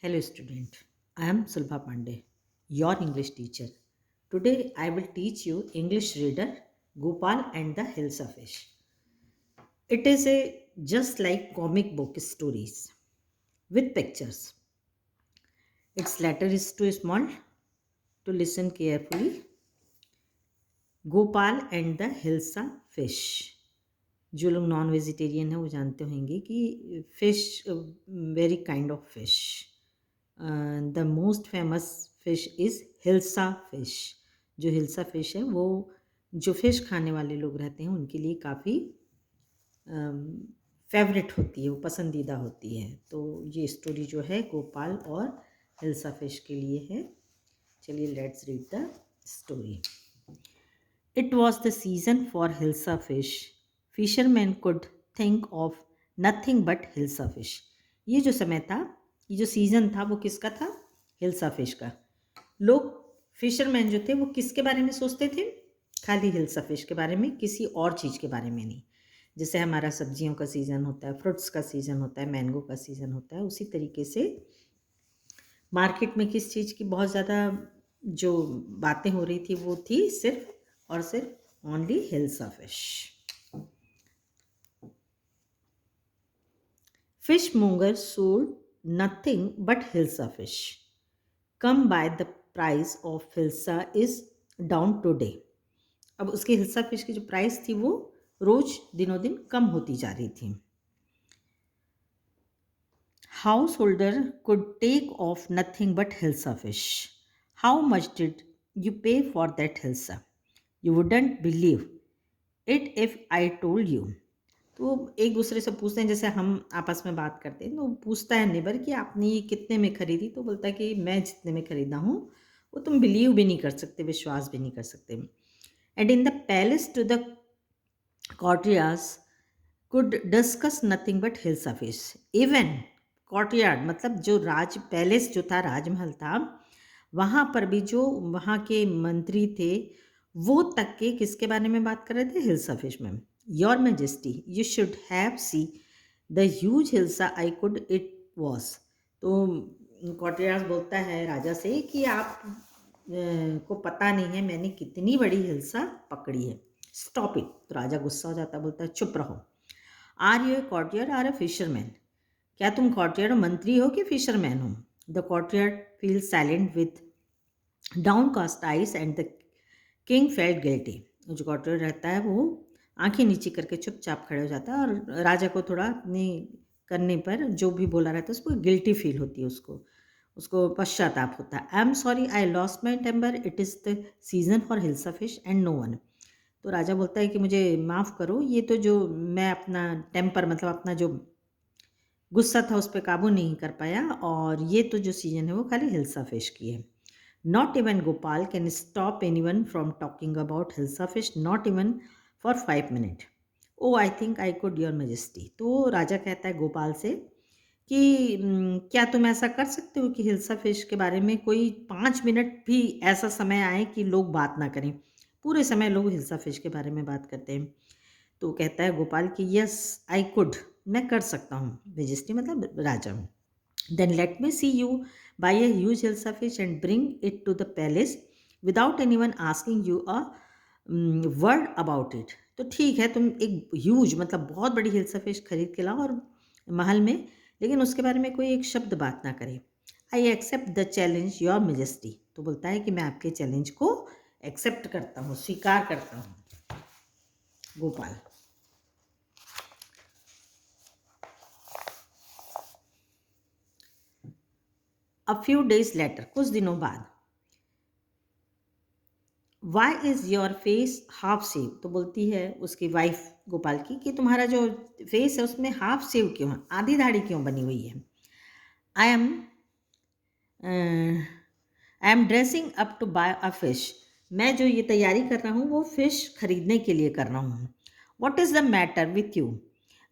Hello student, I am Sulbha Pandey, your English teacher. Today I will teach you English reader Gopal and the Hilsa Fish. It is a just like comic book stories with pictures. Its letter is too small to listen carefully. Gopal and the hilsa fish. जो लोग non vegetarian हैं वो जानते होंगे कि fish very kind of fish. The most famous fish is hilsa fish. जो hilsa fish है वो जो फिश खाने वाले लोग रहते हैं उनके लिए काफ़ी फेवरेट होती है, वो पसंदीदा होती है. तो ये स्टोरी जो है गोपाल और हिल्सा फिश के लिए है. चलिए let's read the story. It was the season for Hilsa fish. Fishermen could think of nothing but Hilsa fish. ये जो समय था, ये जो सीज़न था वो किसका था? हिल्सा फिश का. लोग फिशरमैन जो थे वो किसके बारे में सोचते थे? खाली हिल्सा फिश के बारे में, किसी और चीज़ के बारे में नहीं. जैसे हमारा सब्जियों का सीज़न होता है, फ्रूट्स का सीज़न होता है, मैंगो का सीज़न होता है, उसी तरीके से मार्केट में किस चीज़ की बहुत ज़्यादा जो बातें हो रही थी वो थी सिर्फ और सिर्फ only hilsa fish. Fishmonger sold nothing but Hilsa fish. Come by the price of Hilsa is down today. अब उसकी हिल्सा फिश की जो प्राइस थी वो रोज दिनों दिन कम होती जा रही थी. Householder could take off nothing but Hilsa fish. How much did you pay for that Hilsa? You wouldn't believe it if I told you. तो एक दूसरे से पूछते हैं, जैसे हम आपस में बात करते हैं तो पूछता है नेबर कि आपने ये कितने में खरीदी, तो बोलता है कि मैं जितने में खरीदा हूँ वो तुम बिलीव भी नहीं कर सकते, विश्वास भी नहीं कर सकते. And in the palace to the courtiers could discuss nothing but hilsa fish. Even courtyard मतलब जो राज पैलेस जो था, राजमहल था, वहाँ पर भी जो वहाँ के मंत्री थे वो तक के किसके बारे में बात कर रहे थे? हिल्सा फिश में. Your majesty you should have see the huge hilsa I could it was. तो कॉर्टियार्स बोलता है राजा से कि आप को पता नहीं है मैंने कितनी बड़ी हिल्सा पकड़ी है. Stop it. तो राजा गुस्सा हो जाता है, बोलता है चुप रहो. Are you a courtier or a fisherman? क्या तुम कॉर्टियर मंत्री हो कि फिशरमैन हो? The courtier feel silent with downcast eyes and the king felt guilty. जो कॉर्टियर रहता है वो आंखें नीचे करके चुपचाप खड़े हो जाता है और राजा को थोड़ा अपने करने पर जो भी बोला रहता है उसको गिल्टी फील होती है, उसको पश्चाताप होता है. I am sorry I lost my temper, it is the season for hilsa fish and no one. तो राजा बोलता है कि मुझे माफ़ करो, ये तो जो मैं अपना टेम्पर मतलब अपना जो गुस्सा था उस पर काबू नहीं कर पाया, और ये तो जो सीजन है वो खाली हिल्सा फिश की है. Not even Gopal can stop anyone from talking about hilsa fish, not even for 5 minute. Oh I think I could your majesty. तो राजा कहता है गोपाल से कि क्या तुम ऐसा कर सकते हो कि हिल्सा फिश के बारे में कोई 5 मिनट भी ऐसा समय आए कि लोग बात ना करें? पूरे समय लोग हिल्सा फिश के बारे में बात करते हैं. तो कहता है गोपाल कि यस आई कुड, मैं कर सकता हूँ. मेजेस्टी मतलब राजा. Then let me see you buy a huge hilsa fish and bring it to the palace without anyone asking you a word about it. तो ठीक है, तुम एक ह्यूज मतलब बहुत बड़ी हिल्सा फिश खरीद के लाओ और महल में, लेकिन उसके बारे में कोई एक शब्द बात ना करे. I accept the challenge your majesty. तो बोलता है कि मैं आपके चैलेंज को एक्सेप्ट करता हूँ, स्वीकार करता हूँ. Gopal. A few days later, कुछ दिनों बाद. Why is your face half save? तो बोलती है उसकी वाइफ गोपाल की कि तुम्हारा जो फेस है उसमें हाफ सेव क्यों है, आधी दाढ़ी क्यों बनी हुई है? I am dressing up to buy a fish. मैं जो ये तैयारी कर रहा हूँ वो फिश खरीदने के लिए कर रहा हूँ. What is the matter with you?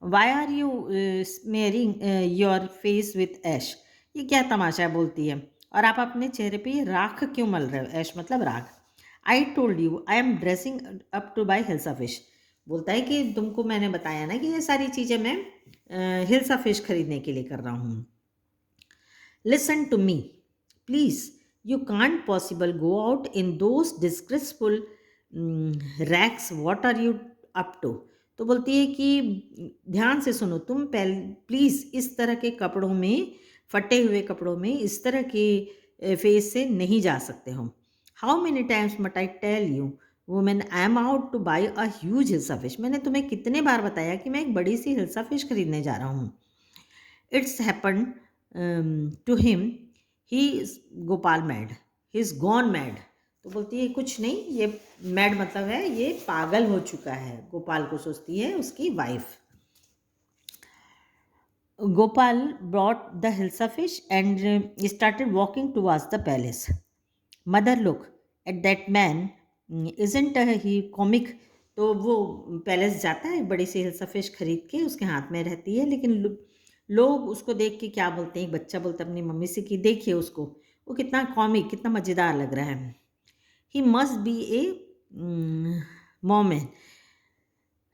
Why are you smearing your face with ash? ये क्या तमाशा है, बोलती है, और आप अपने चेहरे पे राख क्यों मल रहे हो? ऐश मतलब राख. I told you I am dressing up to buy hilsa fish. बोलता है कि तुमको मैंने बताया ना कि ये सारी चीज़ें मैं हिल्सा फिश खरीदने के लिए कर रहा हूँ. Listen to me, please. You can't possible go out in those disgraceful rags. What are you up to? तो बोलती है कि ध्यान से सुनो, तुम पहले प्लीज इस तरह के कपड़ों में, फटे हुए कपड़ों में इस तरह के फेस से नहीं जा सकते हो. How many times must I tell you woman I am out to buy a huge hilsa fish. मैंने तुम्हें कितने बार बताया कि मैं एक बड़ी सी हिल्सा फिश खरीदने जा रहा हूँ. It's happened to him. He is Gopal mad. He is gone mad. तो बोलती है कुछ नहीं, ये मैड मतलब है ये पागल हो चुका है. गोपाल को सोचती है उसकी wife. Gopal brought the hilsa fish and started walking towards the palace. Mother, look at that man. Isn't he comic? तो वो पैलेस जाता है, बड़ी सी हिल्सा फिश खरीद के उसके हाथ में रहती है, लेकिन लोग उसको देख के क्या बोलते हैं, एक बच्चा बोलता है अपनी मम्मी से कि देखिए उसको, वो कितना कॉमिक, कितना मज़ेदार लग रहा है. ही मस्ट बी ए मोमेन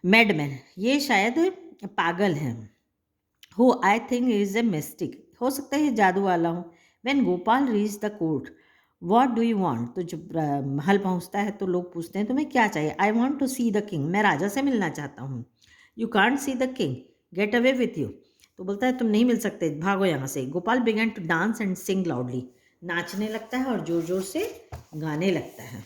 मैडमैन. ये शायद पागल है. हो I think is a mystic. हो सकता है ये जादू वाला हो. When Gopal reach the court, what do you want. तो जब महल पहुंचता है तो लोग पूछते हैं तुम्हें क्या चाहिए. I want to see the king. मैं राजा से मिलना चाहता हूँ. You can't see the king, get away with you. तो बोलता है तुम नहीं मिल सकते, भागो यहाँ से. Gopal began to dance and sing loudly. नाचने लगता है और जोर जोर से गाने लगता है.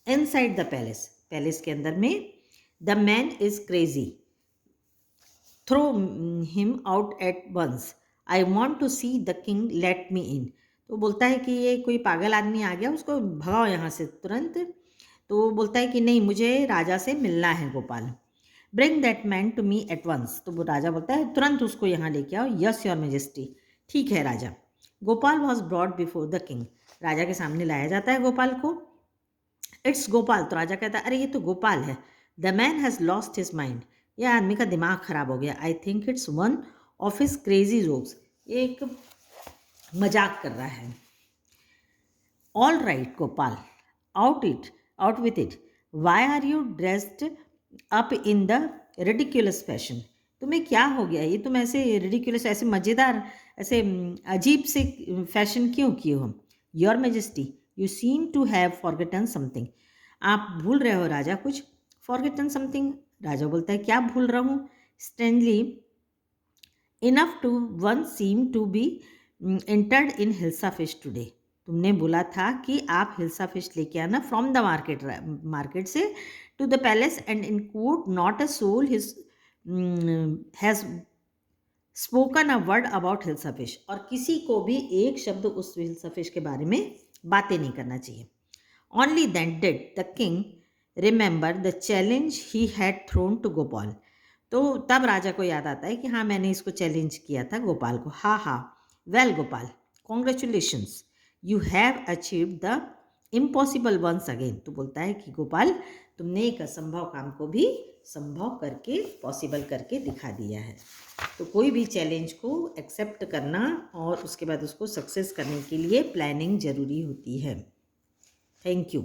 इनसाइड द पैलेस, पैलेस के अंदर में, the man is crazy, throw him out at once. I want to see the king, let me in. तो बोलता है कि ये कोई पागल आदमी आ गया, उसको भगाओ यहाँ से तुरंत. तो वो बोलता है कि नहीं, मुझे राजा से मिलना है Gopal. Bring that man to me at once. तो वो राजा बोलता है तुरंत उसको यहाँ लेके आओ. Yes your majesty. ठीक है राजा. Gopal was brought before the king. राजा के सामने लाया जाता है गोपाल को. इट्स गोपाल. तो राजा कहता है अरे ये तो गोपाल है. The man has lost his mind. यह आदमी का दिमाग खराब हो गया. I think it's one of his crazy jokes. एक मजाक कर रहा है. All right Gopal, out with it. Why are you dressed up in the ridiculous fashion. तुम्हें क्या हो गया, ये तुम ऐसे रिडिक्यूलस, ऐसे मज़ेदार, ऐसे अजीब से फैशन क्यों किए हो. Your majesty, you seem to have forgotten something. आप भूल रहे हो राजा कुछ. Forgotten something. राजा बोलता है क्या भूल रहा हूँ. Strangely enough to one seem to be interested in hilsa fish today. तुमने बोला था कि आप हिल्सा फिश लेके आना फ्रॉम द मार्केट से to the palace, and in court not a soul has spoken a word about hilsa fish. और किसी को भी एक शब्द उस हिल्सा फिश के बारे में बातें नहीं करना चाहिए. Only then did the king remember the challenge he had thrown to Gopal. तो तब राजा को याद आता है कि हाँ मैंने इसको चैलेंज किया था गोपाल को. हाँ हाँ. Well Gopal, congratulations, you have achieve the impossible once again. तो बोलता है कि गोपाल, तुमने एक असंभव काम को भी संभव करके, पॉसिबल करके दिखा दिया है. तो कोई भी चैलेंज को एक्सेप्ट करना और उसके बाद उसको सक्सेस करने के लिए प्लानिंग ज़रूरी होती है. Thank you.